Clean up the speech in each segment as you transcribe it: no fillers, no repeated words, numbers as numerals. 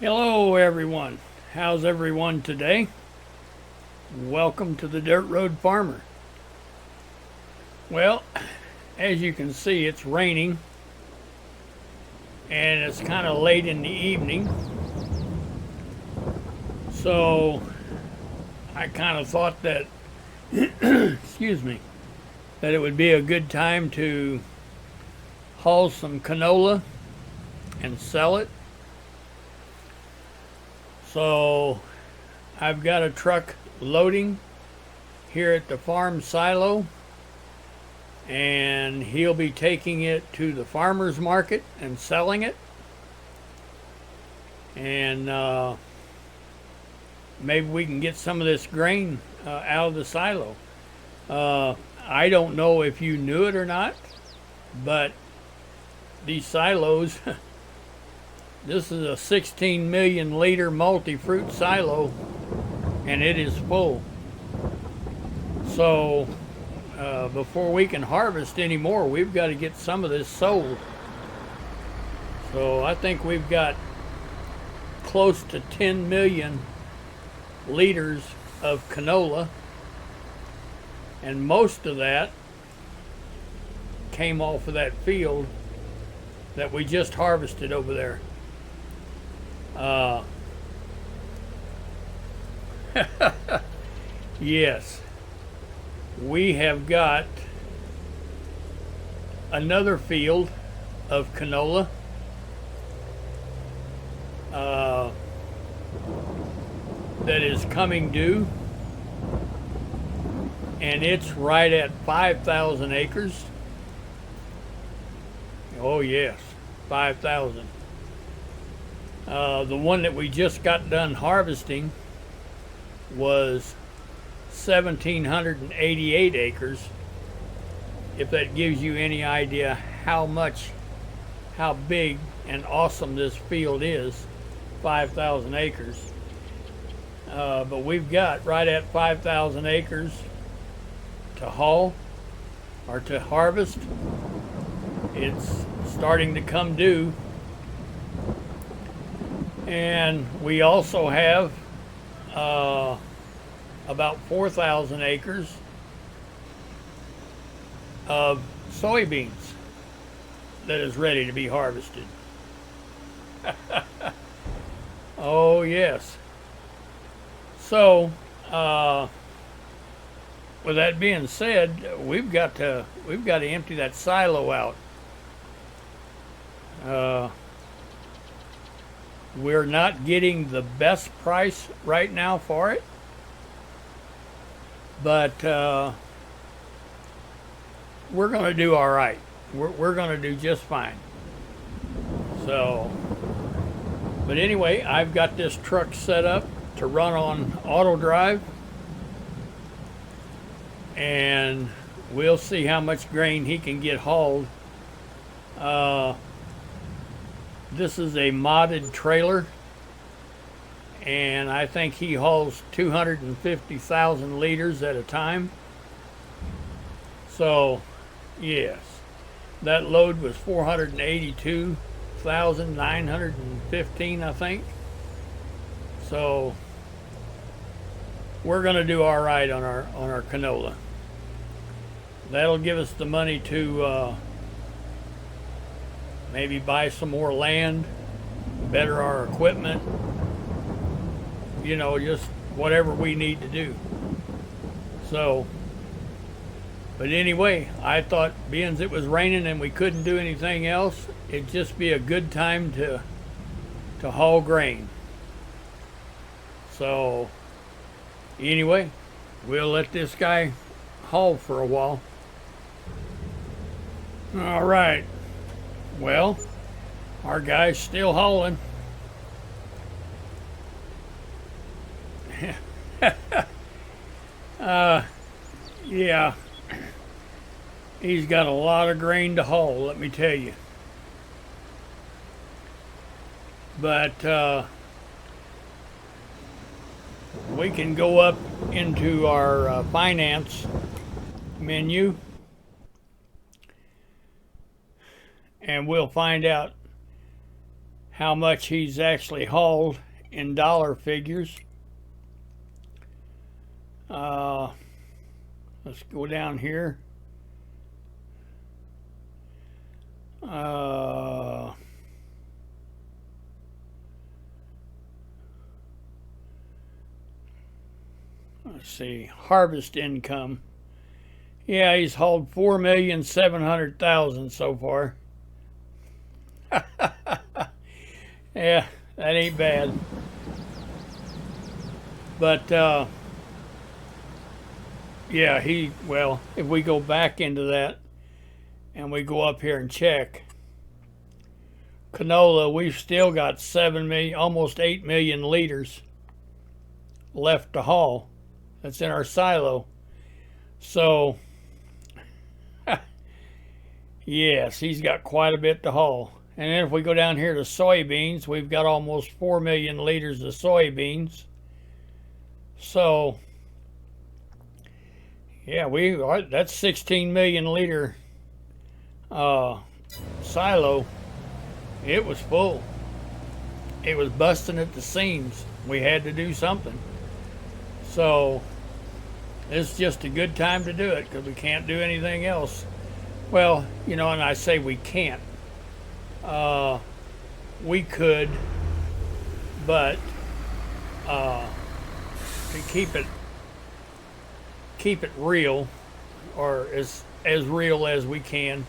Hello everyone. How's everyone today? Welcome to the Dirt Road Farmer. Well, as you can see, it's raining and it's kind of late in the evening. So I kind of thought that excuse me, that it would be a good time to haul some canola and sell it. So I've got a truck loading here at the farm silo, and he'll be taking it to the farmer's market and selling it. And maybe we can get some of this grain out of the silo. I don't know if you knew it or not, but these silos this is a 16 million liter multi-fruit silo, and it is full. So before we can harvest anymore, we've got to get some of this sold. So I think we've got close to 10 million liters of canola, and most of that came off of that field that we just harvested over there. Yes, we have got another field of canola that is coming due, and it's right at 5,000 acres. Oh yes, 5,000. The one that we just got done harvesting was 1,788 acres. If that gives you any idea how big and awesome this field is, 5,000 acres. But we've got right at 5,000 acres to haul or to harvest. It's starting to come due. And we also have about 4,000 acres of soybeans that is ready to be harvested. Oh yes. So with that being said, we've got to empty that silo out. We're not getting the best price right now for it, but we're going to do all right. We're going to do just fine. So, but anyway, I've got this truck set up to run on Autodrive, and we'll see how much grain he can get hauled. This is a modded trailer, and I think he hauls 250,000 liters at a time. So, yes, that load was 482,915, I think. So, we're going to do all right on our canola. That'll give us the money to maybe buy some more land, better our equipment, just whatever we need to do. So, but anyway, I thought being it was raining and we couldn't do anything else, it'd just be a good time to haul grain. So, anyway, we'll let this guy haul for a while. All right. Well, our guy's still hauling. Yeah, he's got a lot of grain to haul, let me tell you. But we can go up into our finance menu, and we'll find out how much he's actually hauled in dollar figures. Let's go down here. Let's see, harvest income. Yeah, he's hauled 4,700,000 so far. Yeah, that ain't bad. But yeah, well, if we go back into that and we go up here and check canola, we've still got 7 million, almost 8 million liters left to haul. That's in our silo. So yes, he's got quite a bit to haul. And then if we go down here to soybeans, we've got almost 4 million liters of soybeans. So yeah, that's 16 million liter silo. It was full. It was busting at the seams. We had to do something. So it's just a good time to do it because we can't do anything else. Well, you know, and I say we can't. We could, but to keep it real, or as real as we can,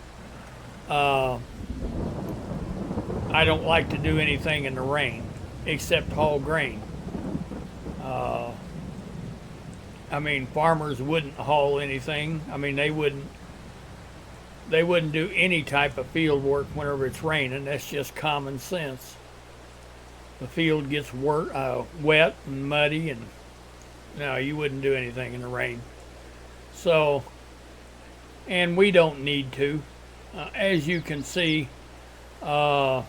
I don't like to do anything in the rain except haul grain. I mean, farmers wouldn't haul anything. I mean, they wouldn't do any type of field work whenever it's raining. That's just common sense. The field gets wet and muddy, and no, you wouldn't do anything in the rain. So, and we don't need to. As you can see, we're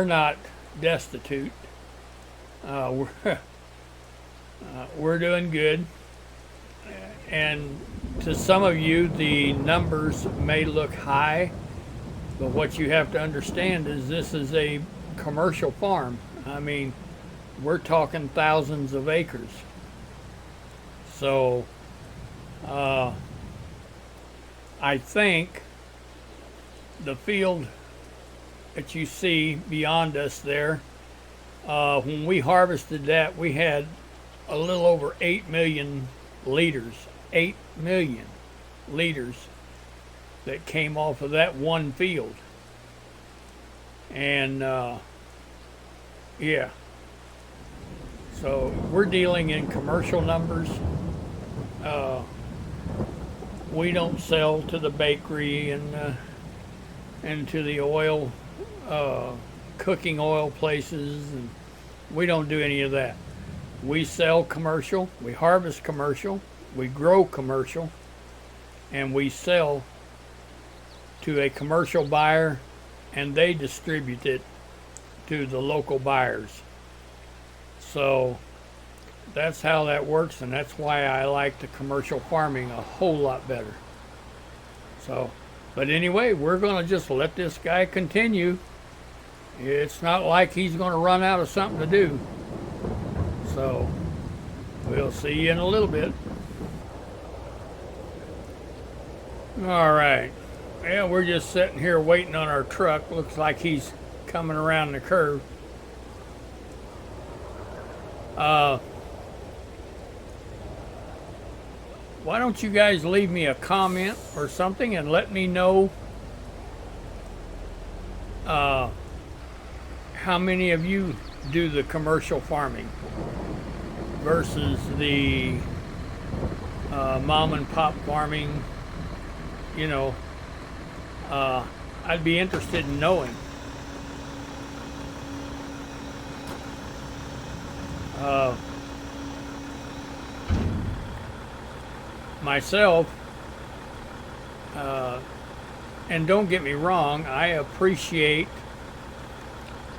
not destitute. We're doing good. And to some of you, the numbers may look high, but what you have to understand is this is a commercial farm. I mean, we're talking thousands of acres. So, I think the field that you see beyond us there, when we harvested that, we had a little over 8 million liters. 8 million liters that came off of that one field. And yeah, so we're dealing in commercial numbers. We don't sell to the bakery and to the oil cooking oil places, and we don't do any of that. We sell commercial, we harvest commercial, we grow commercial, and we sell to a commercial buyer, and they distribute it to the local buyers. So that's how that works, and that's why I like the commercial farming a whole lot better. So, but anyway, we're going to just let this guy continue. It's not like he's going to run out of something to do. So we'll see you in a little bit. All right. Yeah, we're just sitting here waiting on our truck. Looks like he's coming around the curve. Why don't you guys leave me a comment or something and let me know how many of you do the commercial farming versus the mom and pop farming. You know, I'd be interested in knowing. Myself, and don't get me wrong, I appreciate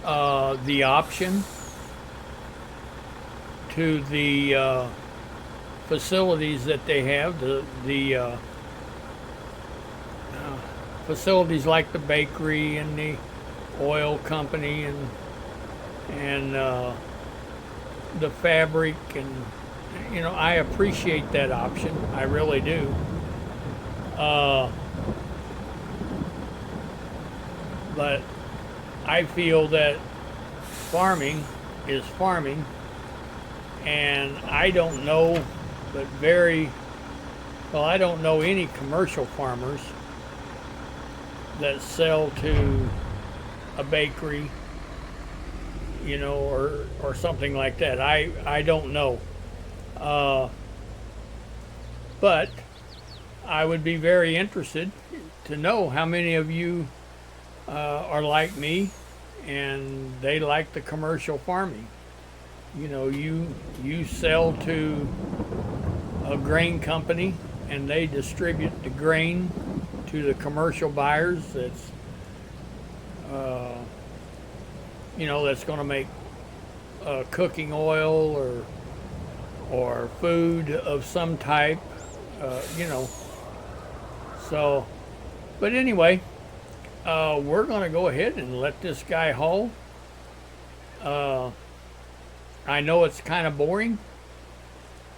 the option to the facilities that they have, the facilities like the bakery and the oil company and the fabric, and you know, I appreciate that option. I really do. But I feel that farming is farming, and I don't know, but I don't know any commercial farmers that sell to a bakery, you know, or something like that. I don't know. But I would be very interested to know how many of you are like me and they like the commercial farming. You know, you sell to a grain company and they distribute the grain to the commercial buyers. That's you know, that's going to make cooking oil or food of some type. You know, so. But anyway, we're going to go ahead and let this guy haul. I know it's kind of boring,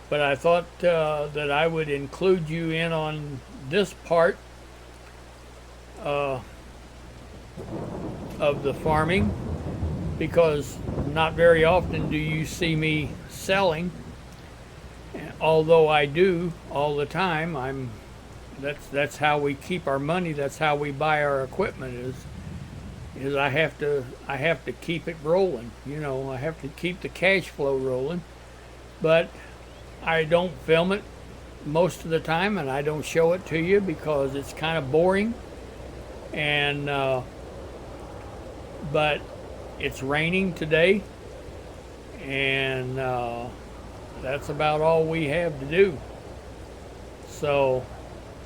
but I thought that I would include you in on this part of the farming, because not very often do you see me selling. Although I do all the time. That's how we keep our money. That's how we buy our equipment. Is I have to keep it rolling. You know, I have to keep the cash flow rolling. But I don't film it most of the time, and I don't show it to you because it's kind of boring. And but it's raining today, and that's about all we have to do. So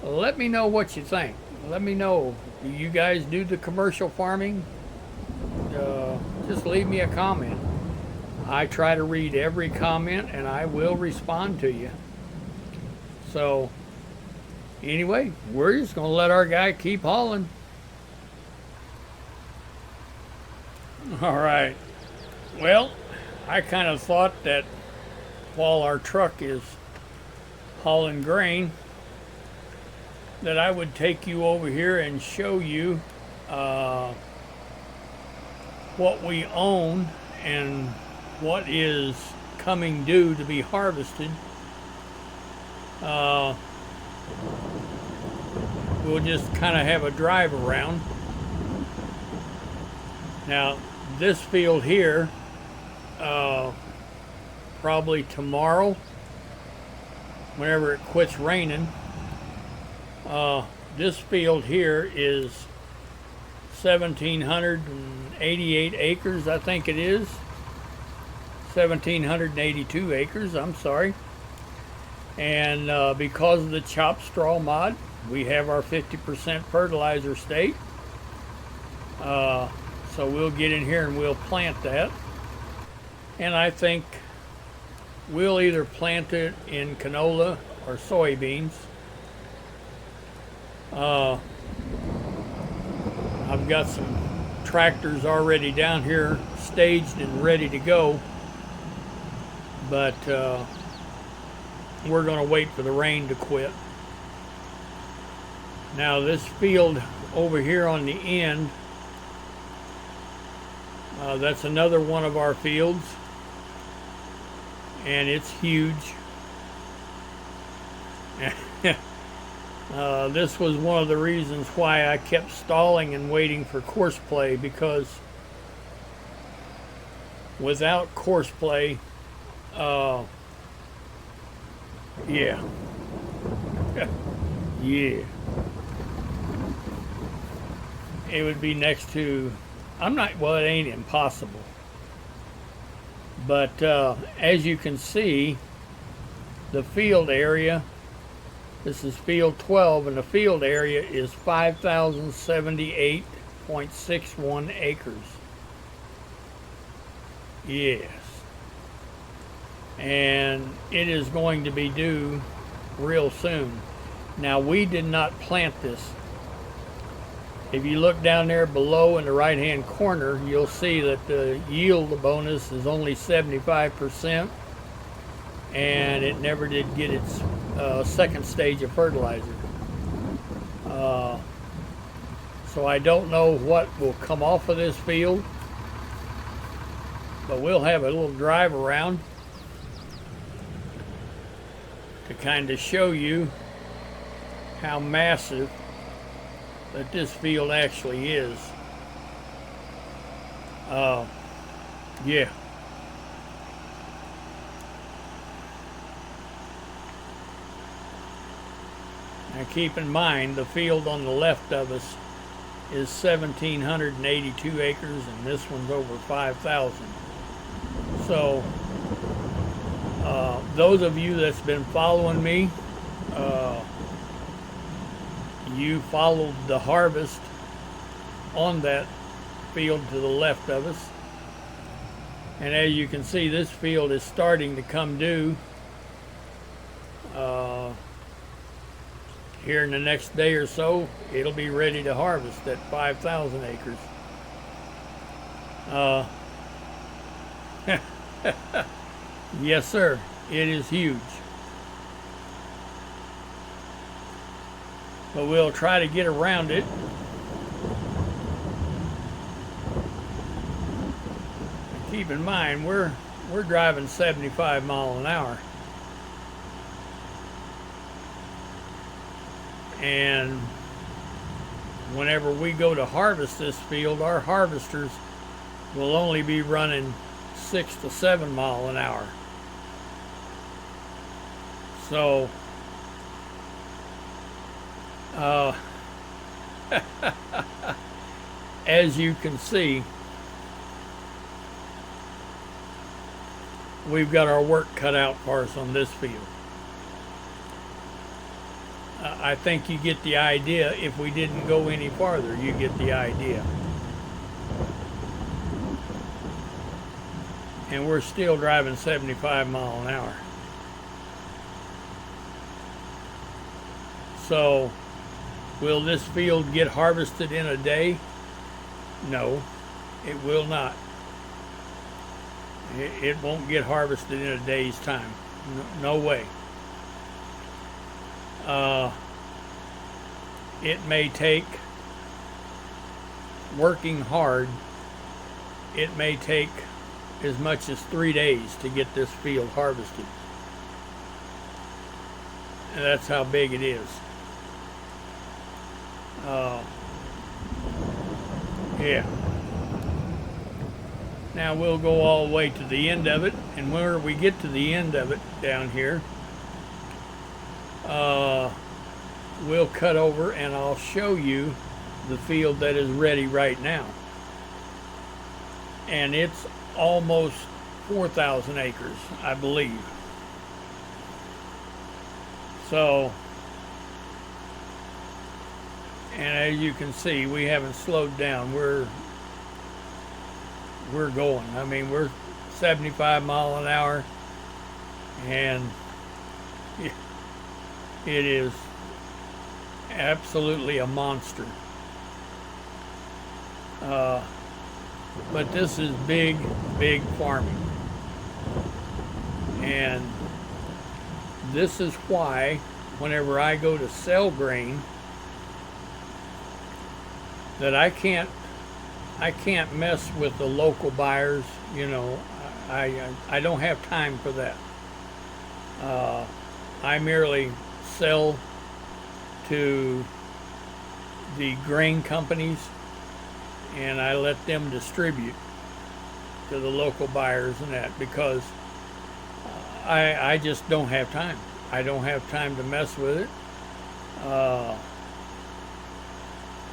let me know what you think. Let me know. Do you guys do the commercial farming? Just leave me a comment. I try to read every comment and I will respond to you. So anyway, we're just going to let our guy keep hauling. All right. Well, I kind of thought that while our truck is hauling grain, that I would take you over here and show you what we own and what is coming due to be harvested. We'll just kind of have a drive around. Now, this field here, probably tomorrow, whenever it quits raining, this field here is 1,788 acres, I think it is. 1,782 acres, I'm sorry. And because of the chopped straw mod, we have our 50% fertilizer state. So we'll get in here and we'll plant that. And I think we'll either plant it in canola or soybeans. I've got some tractors already down here staged and ready to go, but we're going to wait for the rain to quit. Now this field over here on the end, that's another one of our fields, and it's huge. This was one of the reasons why I kept stalling and waiting for course play, because without course play, yeah, yeah, it would be next to, well, it ain't impossible, but as you can see, the field area, this is field 12, and the field area is 5,078.61 acres. Yes. And it is going to be due real soon. Now, we did not plant this. If you look down there below in the right hand corner, you'll see that the yield bonus is only 75%, and it never did get its second stage of fertilizer. So I don't know what will come off of this field, but we'll have a little drive around to kind of show you how massive that this field actually is. Yeah. Now keep in mind, the field on the left of us is 1,782 acres, and this one's over 5,000. So, those of you that's been following me, you followed the harvest on that field to the left of us. And as you can see, this field is starting to come due here in the next day or so. It'll be ready to harvest at 5,000 acres. Yes, sir. It is huge. But we'll try to get around it. Keep in mind, we're driving 75 miles an hour. And whenever we go to harvest this field, our harvesters will only be running 6 to 7 miles an hour. So, as you can see, we've got our work cut out for us on this field. I think you get the idea. If we didn't go any farther, you get the idea. And we're still driving 75 miles an hour. So, will this field get harvested in a day? No, it will not. It won't get harvested in a day's time. No way. It may take, working hard, it may take as much as 3 days to get this field harvested. And that's how big it is. Yeah. Now we'll go all the way to the end of it, and where we get to the end of it down here, we'll cut over and I'll show you the field that is ready right now. And it's almost 4,000 acres, I believe. So, and as you can see, we haven't slowed down. We're going. I mean, we're 75 miles an hour, and it is absolutely a monster. But this is big, big farming. And this is why whenever I go to sell grain, that I can't mess with the local buyers. You know, I don't have time for that. I merely sell to the grain companies, and I let them distribute to the local buyers and that, because I just don't have time. I don't have time to mess with it.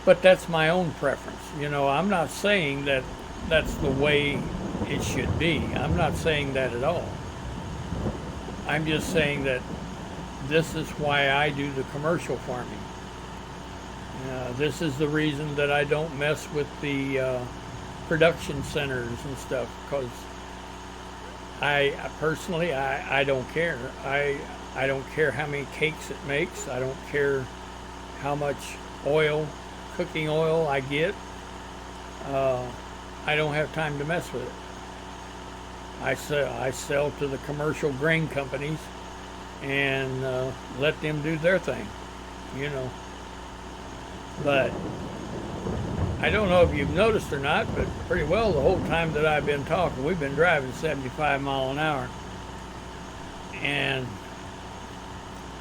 But that's my own preference. You know, I'm not saying that that's the way it should be. I'm not saying that at all. I'm just saying that this is why I do the commercial farming. This is the reason that I don't mess with the production centers and stuff, because I personally don't care. I don't care how many cakes it makes. I don't care how much oil cooking oil I get, I don't have time to mess with it. I sell to the commercial grain companies and let them do their thing, you know. But I don't know if you've noticed or not, but pretty well the whole time that I've been talking, we've been driving 75 miles an hour. And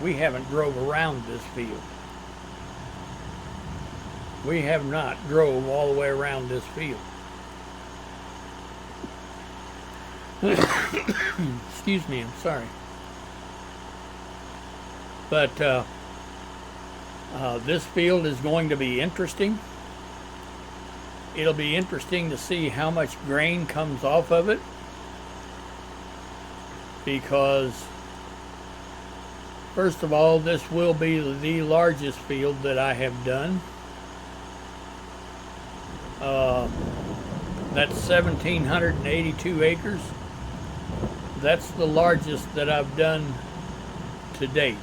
we haven't drove around this field. We have not drove all the way around this field. Excuse me, I'm sorry. But this field is going to be interesting. It'll be interesting to see how much grain comes off of it, because first of all, this will be the largest field that I have done. That's 1,782 acres. That's the largest that I've done to date.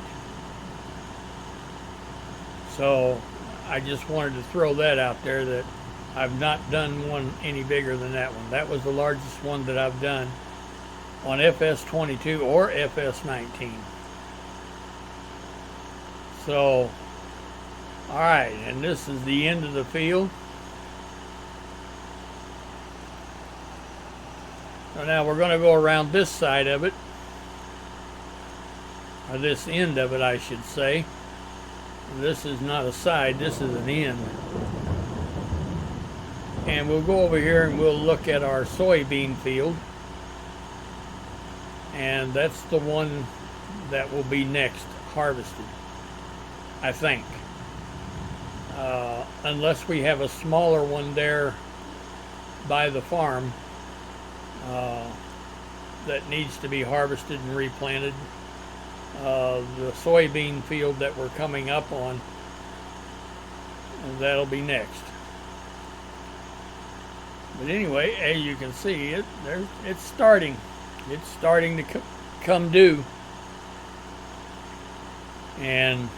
So I just wanted to throw that out there, that I've not done one any bigger than that one. That was the largest one that I've done on FS22 or FS19. So, all right, and this is the end of the field. So now we're going to go around this side of it, or this end of it, I should say. This is not a side, this is an end. And we'll go over here and we'll look at our soybean field. And that's the one that will be next harvested, I think. Unless we have a smaller one there by the farm that needs to be harvested and replanted. The soybean field that we're coming up on, that'll be next. But anyway, as you can see, it's starting. It's starting to come due. And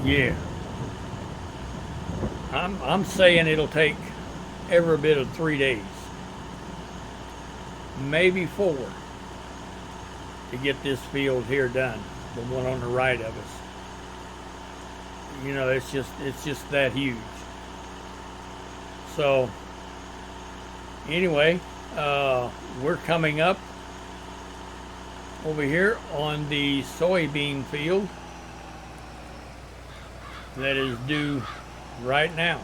yeah, I'm saying it'll take every bit of 3 days, maybe 4, to get this field here done, the one on the right of us. You know, it's just that huge. So anyway, we're coming up over here on the soybean field that is due right now.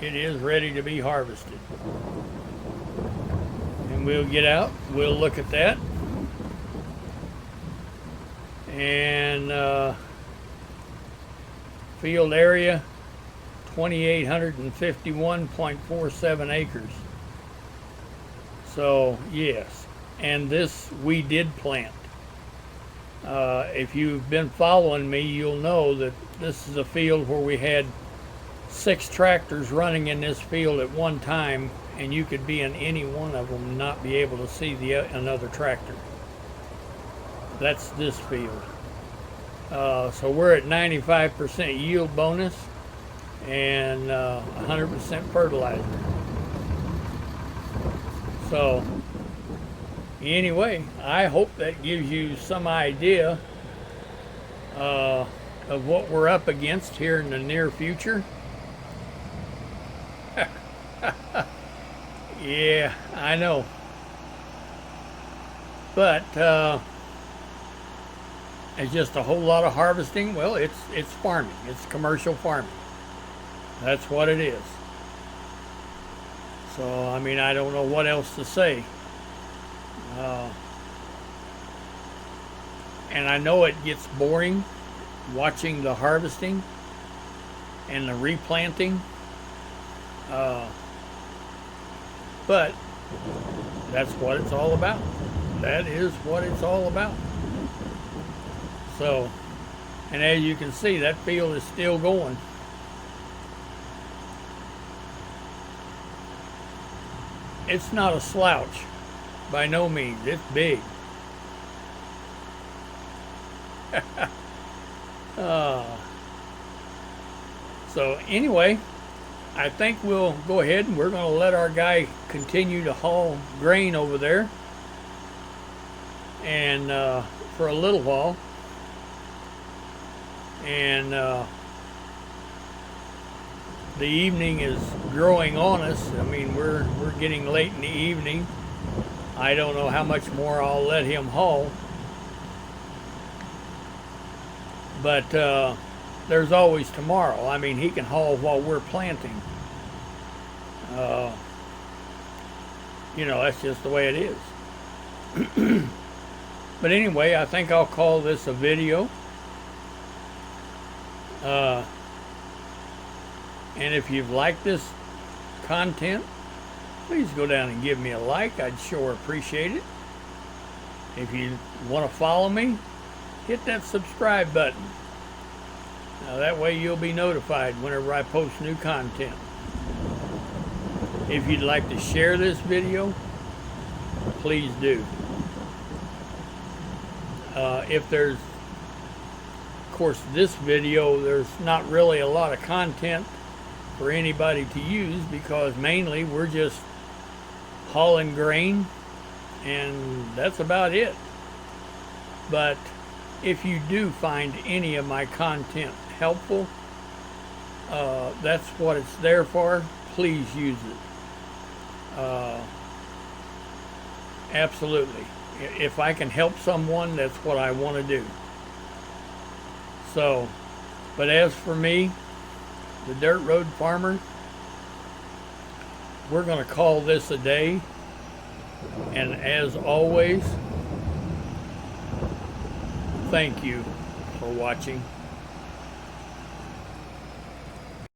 It is ready to be harvested. And we'll get out, we'll look at that. And field area 2,851.47 acres. So yes, and this we did plant. If you've been following me, you'll know that this is a field where we had 6 tractors running in this field at one time, and you could be in any one of them and not be able to see another tractor. That's this field. So we're at 95% yield bonus and 100% fertilizer. So anyway, I hope that gives you some idea of what we're up against here in the near future. Yeah, I know. But it's just a whole lot of harvesting. Well, it's farming. It's commercial farming. That's what it is. So, I mean, I don't know what else to say. And I know it gets boring watching the harvesting and the replanting. But that's what it's all about. That is what it's all about. So, and as you can see, that field is still going. It's not a slouch, by no means. It's big. So anyway, I think we'll go ahead and we're going to let our guy continue to haul grain over there, and for a little while, and the evening is growing on us. I mean, we're getting late in the evening. I don't know how much more I'll let him haul, but there's always tomorrow. I mean, he can haul while we're planting. You know, that's just the way it is. But anyway, I think I'll call this a video. And if you've liked this content, please go down and give me a like. I'd sure appreciate it. If you want to follow me, hit that subscribe button. Now that way you'll be notified whenever I post new content. If you'd like to share this video, please do. If there's, of course, this video, there's not really a lot of content for anybody to use, because mainly we're just hauling grain and that's about it. But if you do find any of my content helpful, that's what it's there for. Please use it. Absolutely. If I can help someone, that's what I want to do. So, but as for me, the Dirt Road Farmer, we're going to call this a day. And as always, thank you for watching.